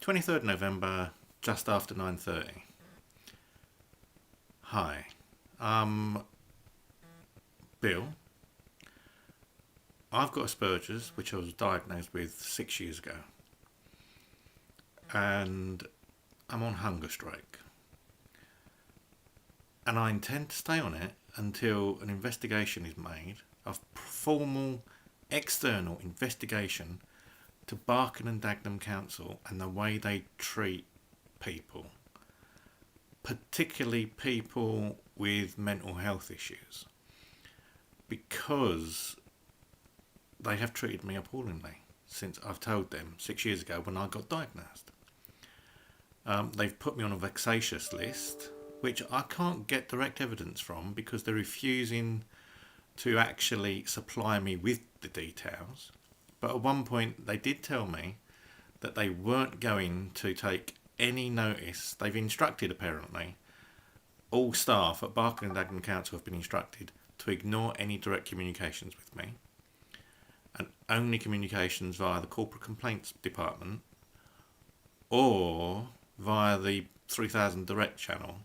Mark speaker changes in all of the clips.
Speaker 1: 23rd November, just after 9:30. Hi. Bill. I've got Asperger's, which I was diagnosed with 6 years ago. And I'm on hunger strike. And I intend to stay on it until an investigation is made, a formal external investigation to Barking and Dagenham Council and the way they treat people, particularly people with mental health issues, because they have treated me appallingly since I've told them 6 years ago when I got diagnosed. They've put me on a vexatious list, which I can't get direct evidence from because they're refusing to actually supply me with the details. But at one point they did tell me that they weren't going to take any notice. They've instructed, apparently, all staff at Barking and Dagenham Council have been instructed to ignore any direct communications with me and only communications via the Corporate Complaints Department or via the 3000 Direct channel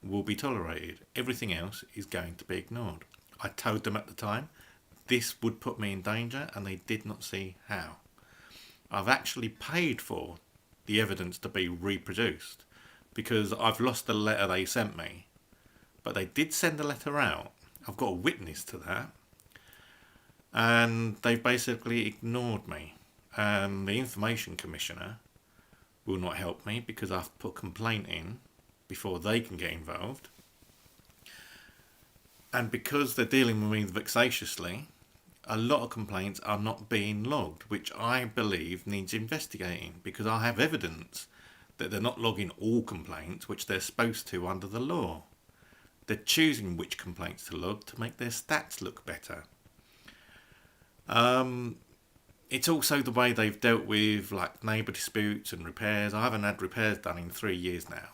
Speaker 1: will be tolerated. Everything else is going to be ignored. I told them at the time this would put me in danger and they did not see how. I've actually paid for the evidence to be reproduced because I've lost the letter they sent me. But they did send a letter out. I've got a witness to that. And they've basically ignored me. And the Information Commissioner will not help me because I've put a complaint in before they can get involved. And because they're dealing with me vexatiously, a lot of complaints are not being logged, which I believe needs investigating because I have evidence that they're not logging all complaints, which they're supposed to under the law. They're choosing which complaints to log to make their stats look better. It's also the way they've dealt with like neighbour disputes and repairs. I haven't had repairs done in 3 years now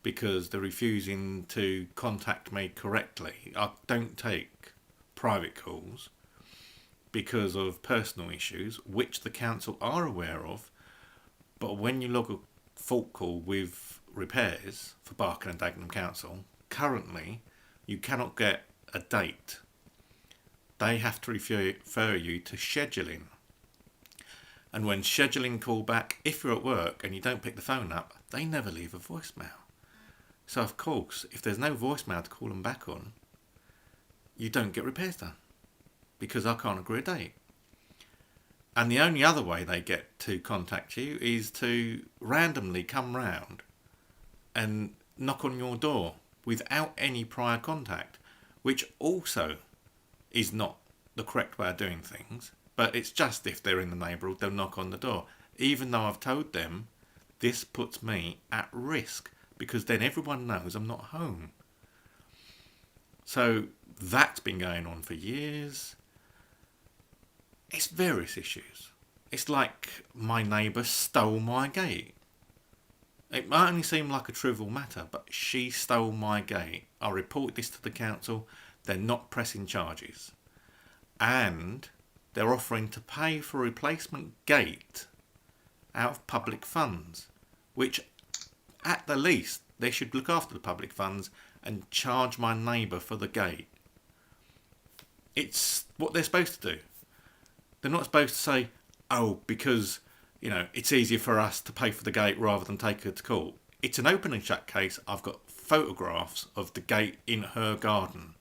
Speaker 1: because they're refusing to contact me correctly. I don't take private calls because of personal issues, which the council are aware of. But when you log a fault call with repairs for Barking and Dagenham Council, currently you cannot get a date. They have to refer you to scheduling. And when scheduling callback, if you're at work and you don't pick the phone up, they never leave a voicemail. So of course, if there's no voicemail to call them back on, you don't get repairs done because I can't agree a date. And the only other way they get to contact you is to randomly come round and knock on your door without any prior contact, which also is not the correct way of doing things. But it's just if they're in the neighbourhood, they'll knock on the door. Even though I've told them this puts me at risk because then everyone knows I'm not home. So that's been going on for years. It's various issues. It's like my neighbour stole my gate. It might only seem like a trivial matter, but she stole my gate. I reported this to the council. They're not pressing charges. And they're offering to pay for a replacement gate out of public funds, which at the least they should look after the public funds and charge my neighbour for the gate. It's what they're supposed to do. They're not supposed to say, oh, because, it's easier for us to pay for the gate rather than take her to court. It's an open and shut case. I've got photographs of the gate in her garden,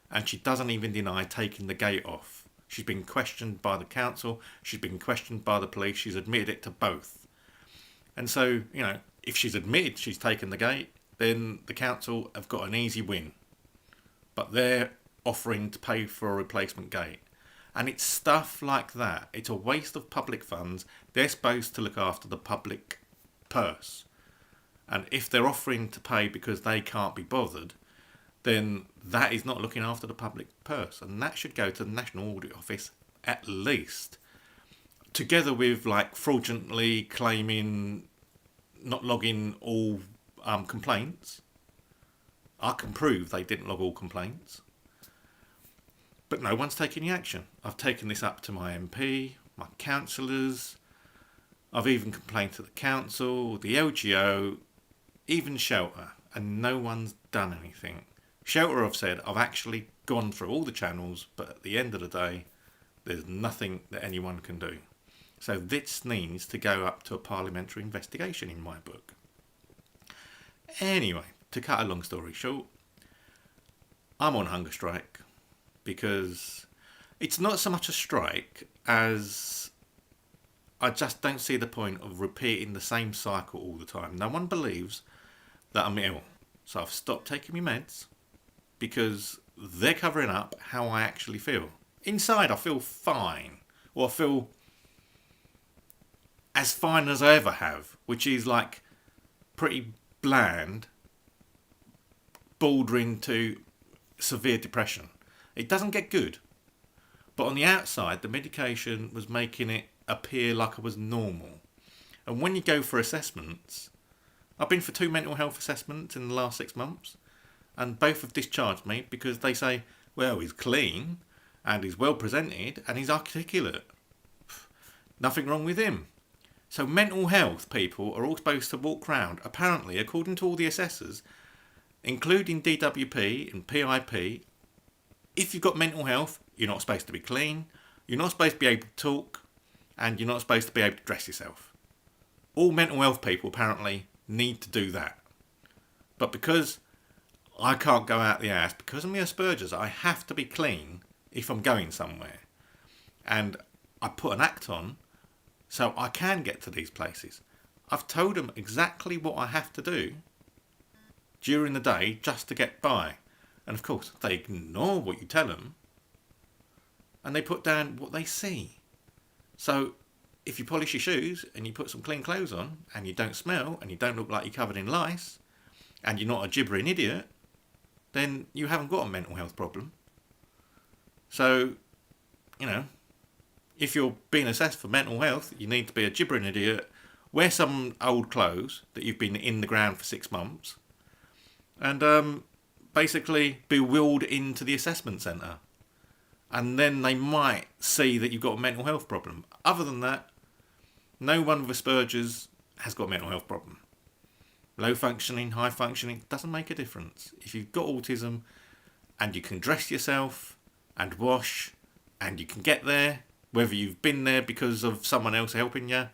Speaker 1: and she doesn't even deny taking the gate off. She's been questioned by the council. She's been questioned by the police. She's admitted it to both. And so, if she's admitted she's taken the gate, then the council have got an easy win. But they're offering to pay for a replacement gate. And it's stuff like that. It's a waste of public funds. They're supposed to look after the public purse. And if they're offering to pay because they can't be bothered, then that is not looking after the public purse. And that should go to the National Audit Office at least. Together with fraudulently claiming not logging all complaints. I can prove they didn't log all complaints. But no one's taking any action. I've taken this up to my MP, my councillors, I've even complained to the council, the LGO, even Shelter, and no one's done anything. Shelter have said I've actually gone through all the channels, but at the end of the day, there's nothing that anyone can do. So this needs to go up to a parliamentary investigation in my book. Anyway, to cut a long story short, I'm on hunger strike because it's not so much a strike as I just don't see the point of repeating the same cycle all the time. No one believes that I'm ill. So I've stopped taking my meds because they're covering up how I actually feel. Inside I feel fine, or I feel as fine as I ever have, which is like pretty bland, bordering to severe depression. It doesn't get good, but on the outside the medication was making it appear like I was normal. And when you go for assessments, I've been for 2 mental health assessments in the last 6 months, and both have discharged me because they say, well, he's clean and he's well presented and he's articulate. Nothing wrong with him. So mental health people are all supposed to walk round, apparently, according to all the assessors, including DWP and PIP, if you've got mental health, you're not supposed to be clean, you're not supposed to be able to talk, and you're not supposed to be able to dress yourself. All mental health people apparently need to do that. But because I can't go out the house, because of my Asperger's, I have to be clean if I'm going somewhere. And I put an act on so I can get to these places. I've told them exactly what I have to do during the day just to get by. And of course, they ignore what you tell them and they put down what they see. So if you polish your shoes and you put some clean clothes on and you don't smell and you don't look like you're covered in lice and you're not a gibbering idiot, then you haven't got a mental health problem. So, you know, if you're being assessed for mental health, you need to be a gibbering idiot, wear some old clothes that you've been in the ground for 6 months, and basically be wheeled into the assessment centre. And then they might see that you've got a mental health problem. Other than that, no one with Asperger's has got a mental health problem. Low functioning, high functioning, doesn't make a difference. If you've got autism and you can dress yourself and wash and you can get there, whether you've been there because of someone else helping you,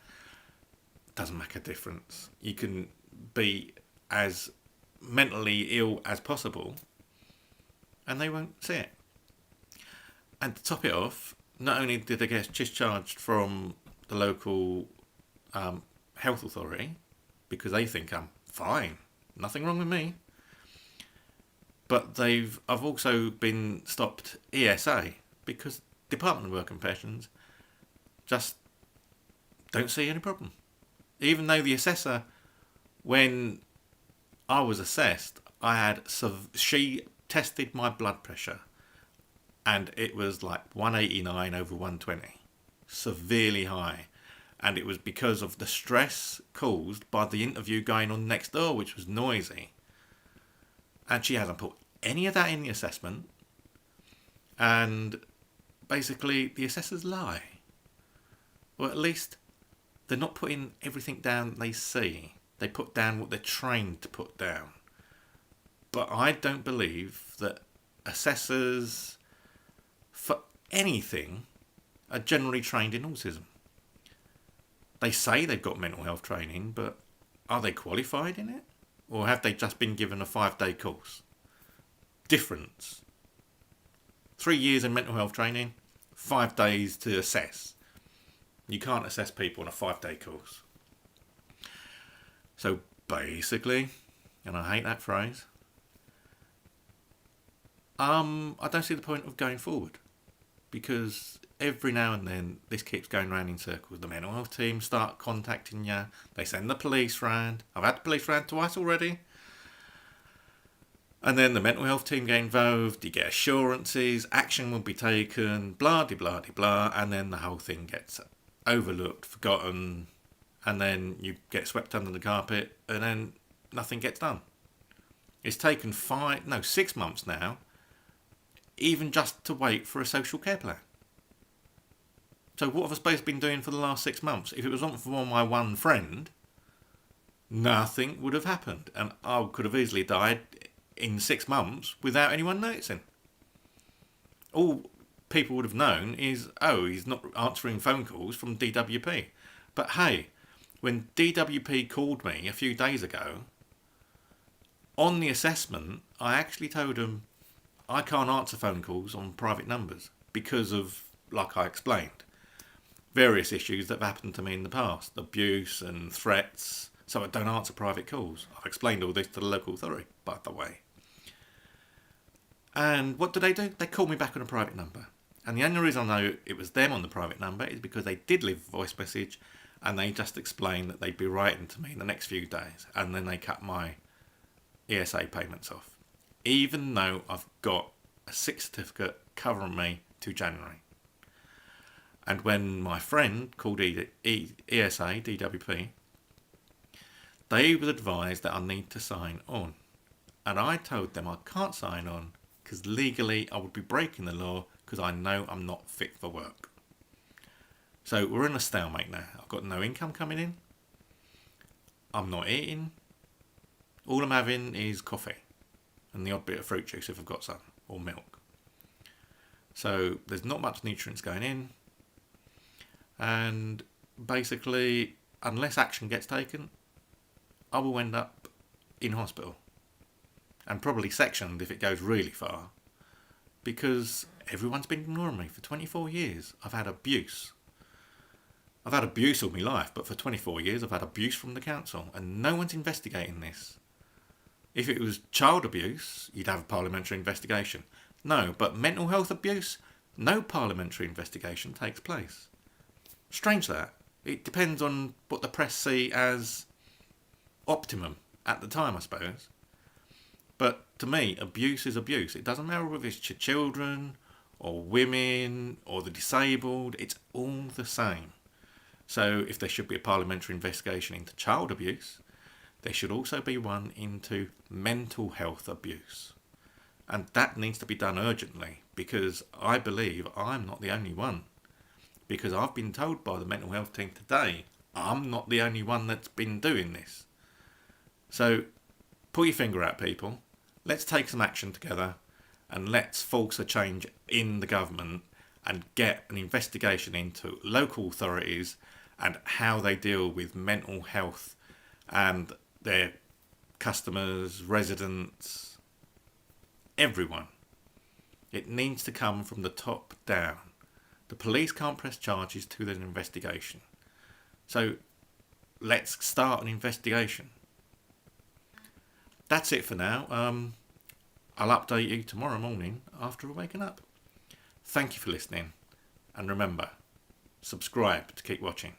Speaker 1: doesn't make a difference. You can be as mentally ill as possible and they won't see it. And to top it off, not only did I get discharged from the local health authority because they think I'm fine, nothing wrong with me, but I've also been stopped ESA because Department of Work and Pensions just don't see any problem. Even though the assessor, when I was assessed, she tested my blood pressure and it was like 189 over 120, severely high. And it was because of the stress caused by the interview going on next door, which was noisy. And she hasn't put any of that in the assessment. And basically, the assessors lie. Or at least they're not putting everything down they see. They put down what they're trained to put down. But I don't believe that assessors for anything are generally trained in autism. They say they've got mental health training, but are they qualified in it? Or have they just been given a 5-day course? Difference. 3 years in mental health training, 5 days to assess. You can't assess people on a 5-day course. So basically, and I hate that phrase, I don't see the point of going forward. Because every now and then this keeps going round in circles. The mental health team start contacting you. They send the police round. I've had the police round twice already. And then the mental health team get involved. You get assurances. Action will be taken. Blah, de blah, de blah. And then the whole thing gets overlooked, forgotten. And then you get swept under the carpet. And then nothing gets done. It's taken 6 months now, even just to wait for a social care plan. So what have I supposed to been doing for the last 6 months? If it was not for my one friend, nothing would have happened, and I could have easily died in 6 months without anyone noticing. All people would have known is, oh, he's not answering phone calls from DWP. But hey, when DWP called me a few days ago, on the assessment, I actually told them I can't answer phone calls on private numbers because of, like I explained, various issues that have happened to me in the past, abuse and threats, so I don't answer private calls. I've explained all this to the local authority, by the way. And what do? They called me back on a private number. And the only reason I know it was them on the private number is because they did leave a voice message and they just explained that they'd be writing to me in the next few days, and then they cut my ESA payments off, even though I've got a sick certificate covering me to January. And when my friend called ESA, DWP, they was advised that I need to sign on. And I told them I can't sign on because legally I would be breaking the law because I know I'm not fit for work. So we're in a stalemate now. I've got no income coming in. I'm not eating. All I'm having is coffee and the odd bit of fruit juice if I've got some, or milk. So there's not much nutrients going in. And basically, unless action gets taken, I will end up in hospital. And probably sectioned if it goes really far. Because everyone's been ignoring me for 24 years. I've had abuse. I've had abuse all my life, but for 24 years I've had abuse from the council. And no one's investigating this. If it was child abuse, you'd have a parliamentary investigation. No, but mental health abuse, no parliamentary investigation takes place. Strange that. It depends on what the press see as optimum at the time, I suppose. But to me, abuse is abuse. It doesn't matter whether it's your children or women or the disabled. It's all the same. So if there should be a parliamentary investigation into child abuse, there should also be one into mental health abuse. And that needs to be done urgently, because I believe I'm not the only one. Because I've been told by the mental health team today, I'm not the only one that's been doing this. So pull your finger out, people. Let's take some action together and let's force a change in the government and get an investigation into local authorities and how they deal with mental health and their customers, residents, everyone. It needs to come from the top down. The police can't press charges to an investigation. So let's start an investigation. That's it for now. I'll update you tomorrow morning after waking up. Thank you for listening. And remember, subscribe to keep watching.